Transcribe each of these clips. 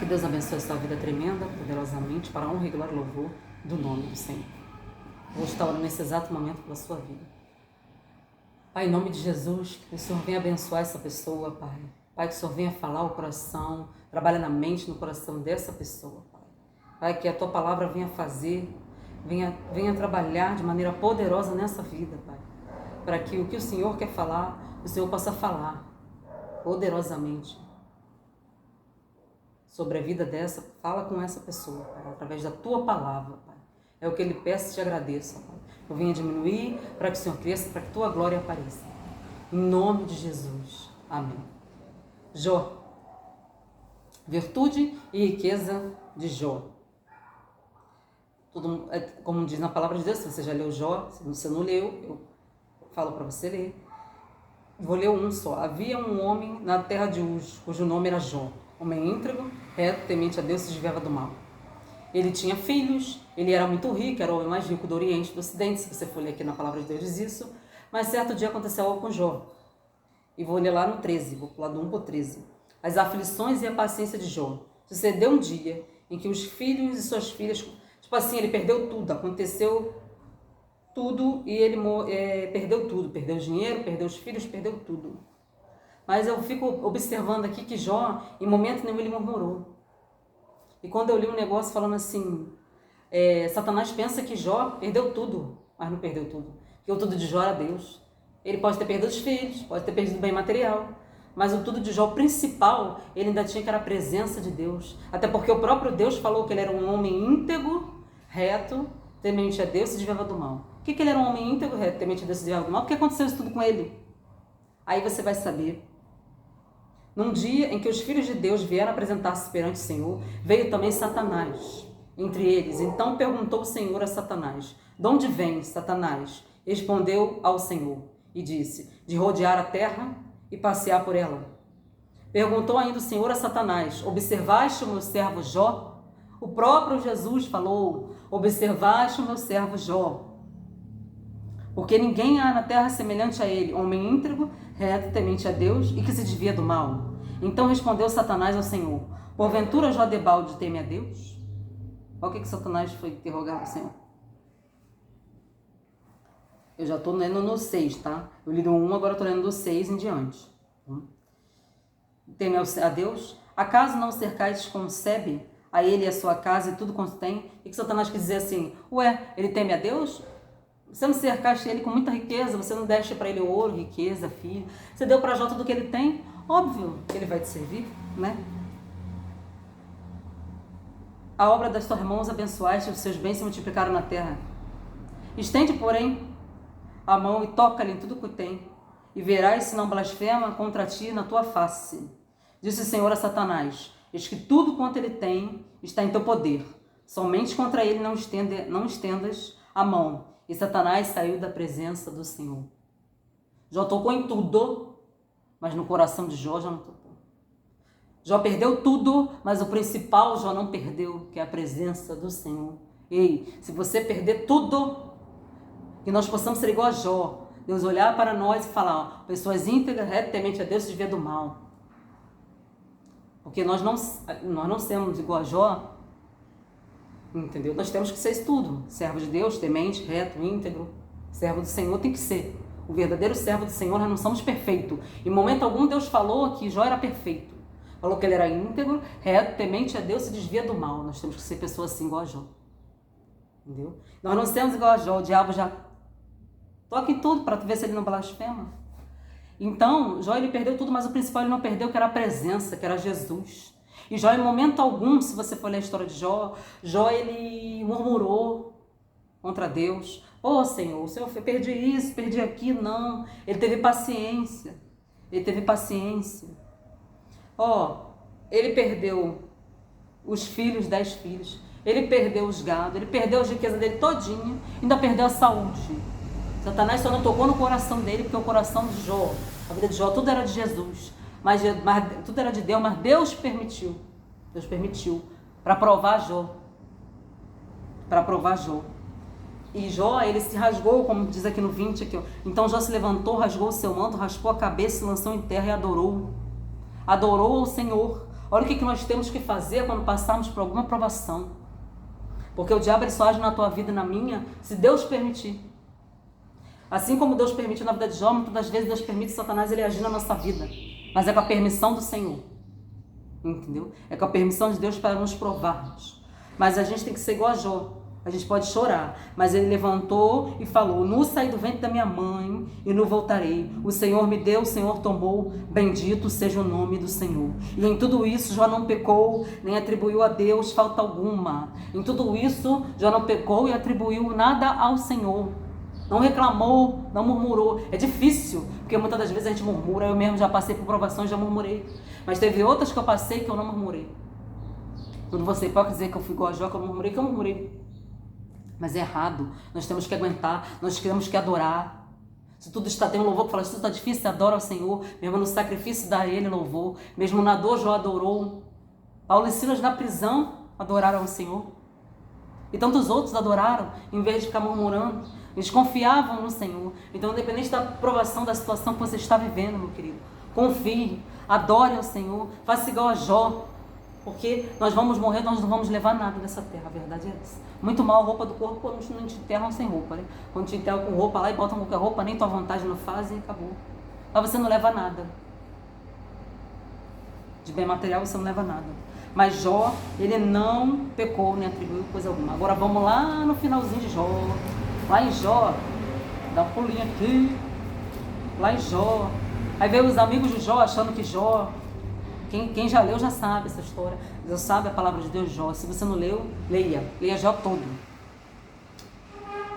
Que Deus abençoe a sua vida tremenda, poderosamente, para a honra e glória e louvor do nome do Senhor. Vou estar orando nesse exato momento pela sua vida. Pai, em nome de Jesus, que o Senhor venha abençoar essa pessoa, Pai. Pai, que o Senhor venha falar o coração, trabalha na mente, no coração dessa pessoa, Pai. Pai, que a Tua palavra venha fazer, venha trabalhar de maneira poderosa nessa vida, Pai. Para que o Senhor quer falar, o Senhor possa falar poderosamente sobre a vida dessa. Fala com essa pessoa, Pai, através da Tua palavra, Pai. É o que Ele peça e te agradeço, Pai. Eu venha diminuir para que o Senhor cresça, para que Tua glória apareça. Em nome de Jesus. Amém. Jó. Virtude e riqueza de Jó. Como diz na palavra de Deus, se você já leu Jó, se você não leu, eu falo para você ler. Vou ler um só. Havia um homem na terra de Uz, cujo nome era Jó. Homem íntegro, reto, temente a Deus, se desviava do mal. Ele tinha filhos, ele era muito rico, era o homem mais rico do Oriente e do Ocidente, se você for ler aqui na palavra de Deus diz isso. Mas certo dia aconteceu algo com Jó. E vou ler lá no 13, vou pular do 1 para o 13. As aflições e a paciência de Jó. Sucedeu um dia em que os filhos e suas filhas, tipo assim, ele perdeu tudo, aconteceu tudo e ele perdeu tudo. Perdeu o dinheiro, perdeu os filhos, perdeu tudo. Mas eu fico observando aqui que Jó, em momento nenhum, ele murmurou. E quando eu li um negócio falando assim, Satanás pensa que Jó perdeu tudo, mas não perdeu tudo. Porque o tudo de Jó era Deus. Ele pode ter perdido os filhos, pode ter perdido o bem material, mas o tudo de Jó principal, ele ainda tinha que era a presença de Deus. Até porque o próprio Deus falou que ele era um homem íntegro, reto, temente a Deus e se desviava do mal. O que ele era um homem íntegro, reto, temente a Deus e se desviava do mal? Porque aconteceu isso tudo com ele. Aí você vai saber. Num dia em que os filhos de Deus vieram apresentar-se perante o Senhor, veio também Satanás entre eles. Então perguntou o Senhor a Satanás: de onde vem, Satanás? Respondeu ao Senhor e disse: de rodear a terra e passear por ela. Perguntou ainda o Senhor a Satanás: observaste o meu servo Jó? O próprio Jesus falou: observaste o meu servo Jó. Porque ninguém há na terra semelhante a ele, homem íntegro, reto, temente a Deus e que se desvia do mal. Então respondeu Satanás ao Senhor: porventura Jó debalde teme a Deus? Olha o que Satanás foi interrogar o Senhor. Eu já estou lendo no 6, tá? Eu li do 1, agora estou lendo do 6 em diante. Teme a Deus? Acaso não cercais concebe a ele e a sua casa e tudo quanto tem? E que Satanás quis dizer assim: ué, ele teme a Deus? Você não cercaste ele com muita riqueza, você não deste para ele ouro, riqueza, filho. Você deu para Jó tudo que ele tem, óbvio que ele vai te servir, né? A obra das tuas mãos abençoaste, os seus bens se multiplicaram na terra. Estende, porém, a mão e toca-lhe em tudo que tem, e verás se não blasfema contra ti na tua face. Disse o Senhor a Satanás: eis que tudo quanto ele tem está em teu poder, somente contra ele não estendas a mão. E Satanás saiu da presença do Senhor. Jó tocou em tudo, mas no coração de Jó já não tocou. Jó perdeu tudo, mas o principal Jó não perdeu, que é a presença do Senhor. Ei, se você perder tudo, que nós possamos ser igual a Jó. Deus olhar para nós e falar: pessoas íntegras, retas, temente a Deus, se desvia do mal. Porque nós não somos igual a Jó. Entendeu? Nós temos que ser isso tudo. Servo de Deus, temente, reto, íntegro. Servo do Senhor tem que ser. O verdadeiro servo do Senhor, nós não somos perfeitos. Em momento algum Deus falou que Jó era perfeito. Falou que ele era íntegro, reto, temente a Deus, se desvia do mal. Nós temos que ser pessoas assim igual a Jó. Entendeu? Nós não somos igual a Jó. O diabo já toca em tudo para ver se ele não blasfema. Então, Jó ele perdeu tudo, mas o principal ele não perdeu, que era a presença, que era Jesus. E Jó, em momento algum, se você for ler a história de Jó, Jó ele murmurou contra Deus. Senhor, eu perdi isso, perdi aquilo. Não, ele teve paciência. Ele teve paciência. Ele perdeu os filhos, 10 filhos. Ele perdeu os gados, ele perdeu a riqueza dele todinha, ainda perdeu a saúde. Satanás só não tocou no coração dele, porque o coração de Jó, a vida de Jó, tudo era de Jesus. Mas tudo era de Deus, mas Deus permitiu. Deus permitiu para provar Jó. Para provar Jó. E Jó, ele se rasgou, como diz aqui no 20, aqui, ó. Então Jó se levantou, rasgou o seu manto, raspou a cabeça, se lançou em terra e adorou. Adorou ao Senhor, Olha o que nós temos que fazer quando passarmos por alguma provação. Porque o diabo ele só age na tua vida e na minha, se Deus permitir. Assim como Deus permitiu na vida de Jó, muitas das vezes Deus permite Satanás ele agir na nossa vida. Mas é com a permissão do Senhor. Entendeu? É com a permissão de Deus para nos provarmos. Mas a gente tem que ser igual a Jó. A gente pode chorar, mas ele levantou e falou: nu saí do ventre da minha mãe e nu voltarei. O Senhor me deu, o Senhor tomou, bendito seja o nome do Senhor. E em tudo isso Jó não pecou, nem atribuiu a Deus falta alguma. Em tudo isso Jó não pecou e atribuiu nada ao Senhor. Não reclamou, não murmurou. É difícil, porque muitas das vezes a gente murmura. Eu mesmo já passei por provações, já murmurei. Mas teve outras que eu passei que eu não murmurei. Quando você pode dizer que eu fui igual a Jó, que eu murmurei. Mas é errado, nós temos que aguentar, nós temos que adorar. Se tudo está, tem um louvor que fala, se tudo está difícil, adora ao Senhor. Mesmo no sacrifício dá a Ele louvor. Mesmo na dor, Jó adorou. Paulo e Silas na prisão adoraram ao Senhor. E tantos outros adoraram, em vez de ficar murmurando. Eles confiavam no Senhor. Então, independente da provação, da situação que você está vivendo, meu querido, confie, adore ao Senhor, faça igual a Jó. Porque nós vamos morrer, nós não vamos levar nada dessa terra, a verdade é essa. Muito mal a roupa do corpo quando não te enterram sem roupa, né? Quando te enterram com roupa lá e botam qualquer roupa, nem tua vontade não fazem e acabou. Mas você não leva nada. De bem material você não leva nada. Mas Jó, ele não pecou nem atribuiu coisa alguma. Agora vamos lá no finalzinho de Jó. Lá em Jó, dá um pulinho aqui. Lá em Jó. Aí veio os amigos de Jó achando que Jó... Quem já leu já sabe essa história, já sabe a palavra de Deus de Jó. Se você não leu, leia Jó todo.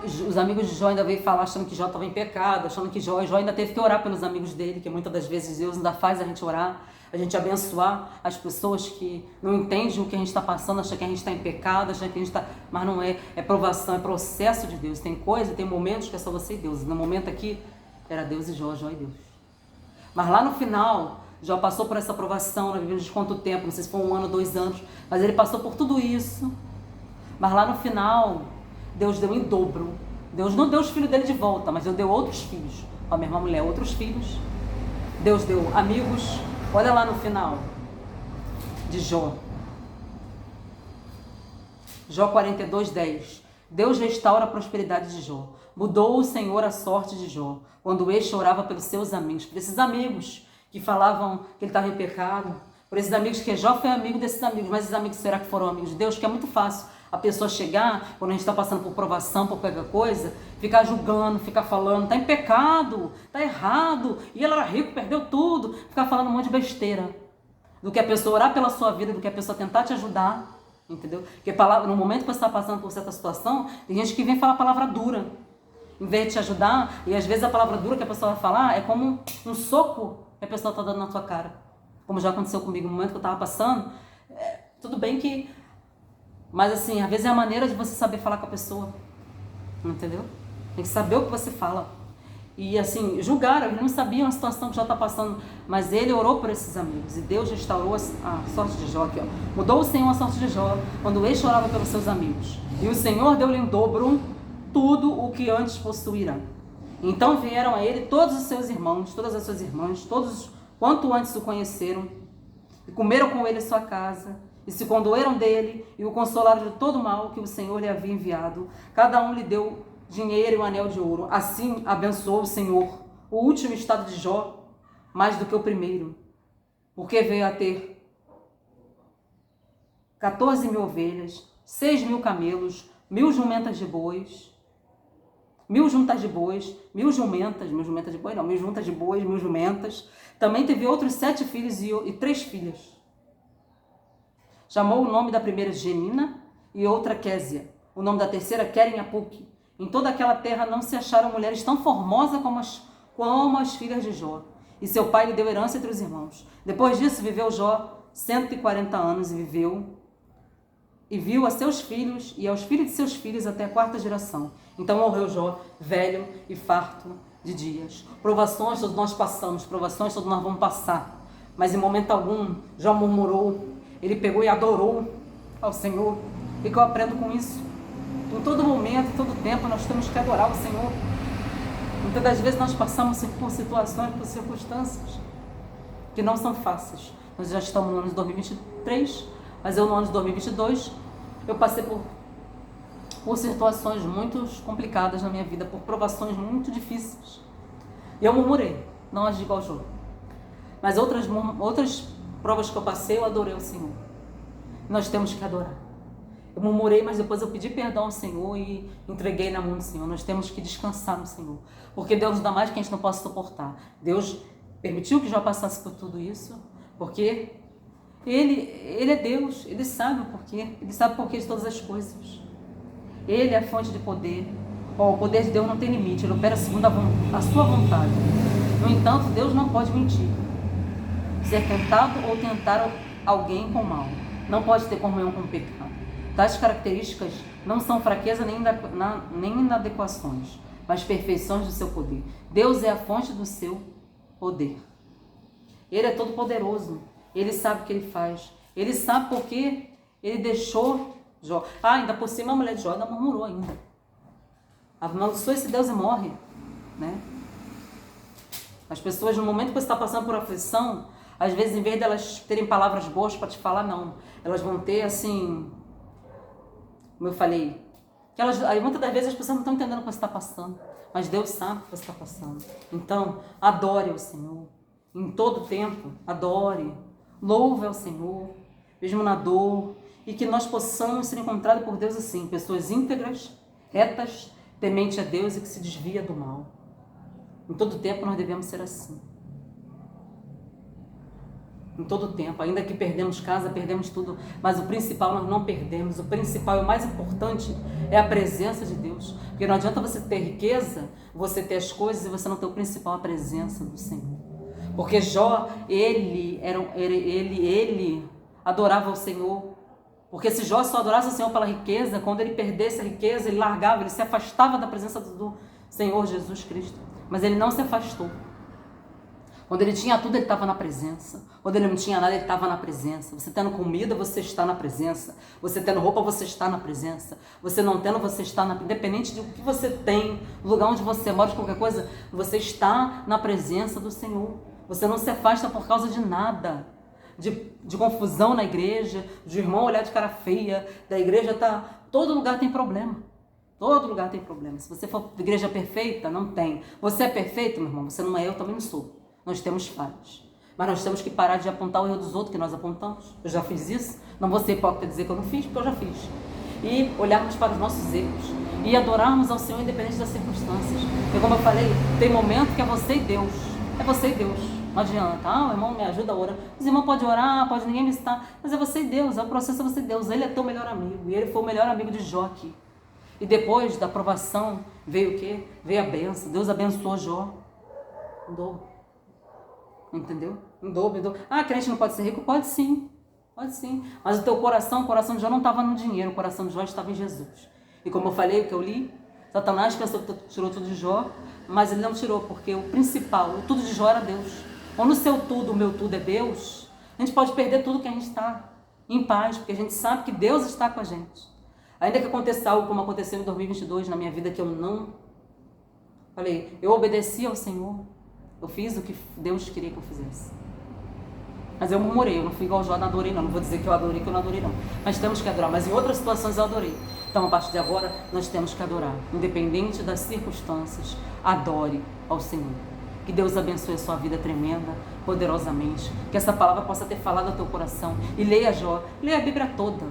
Os amigos de Jó ainda veio falar achando que Jó estava em pecado, achando que Jó ainda teve que orar pelos amigos dele, que muitas das vezes Deus ainda faz a gente orar, a gente abençoar as pessoas que não entendem o que a gente está passando, acham que a gente está em pecado, acham que a gente está... Mas não é, é provação, é processo de Deus. Tem coisa, tem momentos que é só você e Deus. No momento aqui, era Deus e Jó e Deus. Mas lá no final... Jó passou por essa provação, nós vivemos de quanto tempo, não sei se foi 1 ano, 2 anos, mas ele passou por tudo isso. Mas lá no final, Deus deu em dobro. Deus não deu os filhos dele de volta, mas Deus deu outros filhos. A mesma mulher, outros filhos. Deus deu amigos. Olha lá no final de Jó. Jó 42:10. Deus restaura a prosperidade de Jó. Mudou o Senhor a sorte de Jó, quando este orava pelos seus amigos, por esses amigos que falavam que ele estava em pecado, por esses amigos que Jó foi amigo desses amigos, mas esses amigos será que foram amigos de Deus? Porque é muito fácil a pessoa chegar, quando a gente está passando por provação, por qualquer coisa, ficar julgando, ficar falando, está em pecado, está errado, e ele era rico, perdeu tudo, ficar falando um monte de besteira, do que a pessoa orar pela sua vida, do que a pessoa tentar te ajudar, entendeu? Porque no momento que você está passando por certa situação, tem gente que vem falar palavra dura, em vez de te ajudar, e às vezes a palavra dura que a pessoa vai falar é como um soco que a pessoa está dando na tua cara. Como já aconteceu comigo no momento que eu estava passando. Tudo bem que... Mas assim, às vezes é a maneira de você saber falar com a pessoa. Entendeu? Tem que saber o que você fala. E assim, julgaram, eles não sabiam a situação que já está passando. Mas ele orou por esses amigos. E Deus restaurou a sorte de Jó aqui, ó. Mudou o Senhor a sorte de Jó quando ele chorava pelos seus amigos. E o Senhor deu-lhe em dobro tudo o que antes possuíra. Então vieram a ele todos os seus irmãos, todas as suas irmãs, todos quanto antes o conheceram, e comeram com ele sua casa, e se condoeram dele, e o consolaram de todo o mal que o Senhor lhe havia enviado. Cada um lhe deu dinheiro e um anel de ouro. Assim abençoou o Senhor o último estado de Jó, mais do que o primeiro, porque veio a ter 14.000 ovelhas, 6.000 camelos, 1.000 jumentas de bois, 1.000 juntas de bois, 1.000 jumentas, 1.000 jumentas de bois não, 1.000 juntas de bois, 1.000 jumentas. Também teve outros 7 filhos e 3 filhas. Chamou o nome da primeira Genina e outra Késia. O nome da terceira Queren-Apuque. Em toda aquela terra não se acharam mulheres tão formosas como as filhas de Jó. E seu pai lhe deu herança entre os irmãos. Depois disso viveu Jó 140 anos e viu a seus filhos e aos filhos de seus filhos até a 4ª geração. Então morreu Jó, velho e farto de dias. Provações todos nós passamos, provações todos nós vamos passar. Mas em momento algum, Jó murmurou, ele pegou e adorou ao Senhor. E que eu aprendo com isso? Em todo momento, em todo tempo, nós temos que adorar o Senhor. Muitas das vezes nós passamos por situações, por circunstâncias que não são fáceis. Nós já estamos no ano de 2023, mas eu no ano de 2022, eu passei por situações muito complicadas na minha vida, por provações muito difíceis. E eu murmurei, não agi igual Jó. Mas outras provas que eu passei, eu adorei o Senhor. Nós temos que adorar. Eu murmurei, mas depois eu pedi perdão ao Senhor e entreguei na mão do Senhor. Nós temos que descansar no Senhor, porque Deus nos dá mais que a gente não possa suportar. Deus permitiu que Jó passasse por tudo isso, porque Ele é Deus, Ele sabe o porquê, Ele sabe o porquê de todas as coisas. Ele é a fonte de poder. O poder de Deus não tem limite, Ele opera segundo a sua vontade. No entanto, Deus não pode mentir. Ser tentado ou tentar alguém com mal. Não pode ter comunhão com o pecado. Tais características não são fraqueza nem inadequações, mas perfeições do seu poder. Deus é a fonte do seu poder. Ele é todo poderoso. Ele sabe o que Ele faz. Ele sabe por que Ele deixou Jó. Ainda por cima a mulher de Jó ainda murmurou ainda. Amaldiçoa esse Deus e morre. Né? As pessoas, no momento que você está passando por aflição, às vezes, em vez de elas terem palavras boas para te falar, não. Elas vão ter, assim, como eu falei, aí muitas das vezes as pessoas não estão entendendo o que você está passando, mas Deus sabe o que você está passando. Então, adore ao Senhor. Em todo tempo, adore. Louve ao Senhor, mesmo na dor. E que nós possamos ser encontrados por Deus assim, pessoas íntegras, retas, temente a Deus e que se desvia do mal. Em todo tempo nós devemos ser assim. Em todo tempo, ainda que perdemos casa, perdemos tudo, mas o principal nós não perdemos. O principal e o mais importante é a presença de Deus. Porque não adianta você ter riqueza, você ter as coisas e você não ter o principal, a presença do Senhor. Porque Jó, ele adorava o Senhor. Porque se Jó só adorasse o Senhor pela riqueza, quando ele perdesse a riqueza, ele largava, ele se afastava da presença do Senhor Jesus Cristo. Mas ele não se afastou. Quando ele tinha tudo, ele estava na presença. Quando ele não tinha nada, ele estava na presença. Você tendo comida, você está na presença. Você tendo roupa, você está na presença. Você não tendo, você está na presença. Independente do que você tem, do lugar onde você mora, de qualquer coisa, você está na presença do Senhor. Você não se afasta por causa de nada. De confusão na igreja, de irmão olhar de cara feia, da igreja todo lugar tem problema. Todo lugar tem problema. Se você for igreja perfeita, não tem. Você é perfeito, meu irmão? Você não é, eu também não sou. Nós temos falhas. Mas nós temos que parar de apontar o erro dos outros que nós apontamos. Eu já fiz isso. Não vou ser hipócrita dizer que eu não fiz, porque eu já fiz. E olharmos para os nossos erros. E adorarmos ao Senhor independente das circunstâncias. Porque como eu falei, tem momento que é você e Deus. É você e Deus. Não adianta. O irmão me ajuda a orar. Os irmãos podem orar, pode ninguém me visitar. Mas é você e Deus. É o processo, é você e Deus. Ele é teu melhor amigo. E ele foi o melhor amigo de Jó aqui. E depois da aprovação veio o quê? Veio a bênção. Deus abençoou Jó. Em dobro. Entendeu? Em dobro. Crente não pode ser rico? Pode sim. Pode sim. Mas o teu coração, o coração de Jó não estava no dinheiro. O coração de Jó estava em Jesus. E como eu falei, o que eu li, Satanás pensou que tirou tudo de Jó, mas ele não tirou, porque o principal, o tudo de Jó era Deus. Quando o seu tudo, o meu tudo é Deus, a gente pode perder tudo que a gente está em paz, porque a gente sabe que Deus está com a gente. Ainda que aconteça algo como aconteceu em 2022 na minha vida, que eu não... Falei, eu obedeci ao Senhor, eu fiz o que Deus queria que eu fizesse. Mas eu murmurei, eu não fui igual Jó, não adorei não. Não vou dizer que eu adorei, que eu não adorei não. Mas temos que adorar, mas em outras situações eu adorei. Então a partir de agora nós temos que adorar. Independente das circunstâncias, adore ao Senhor. Que Deus abençoe a sua vida tremenda, poderosamente. Que essa palavra possa ter falado ao teu coração. E leia Jó, leia a Bíblia toda.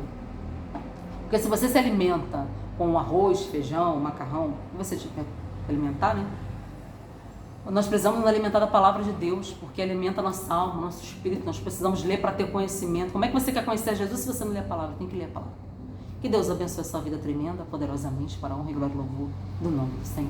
Porque se você se alimenta com arroz, feijão, macarrão, que você tiver que alimentar, né? Nós precisamos nos alimentar da palavra de Deus, porque alimenta nossa alma, nosso espírito. Nós precisamos ler para ter conhecimento. Como é que você quer conhecer Jesus se você não lê a palavra? Tem que ler a palavra. Que Deus abençoe a sua vida tremenda, poderosamente, para a honra e glória e louvor do nome do Senhor.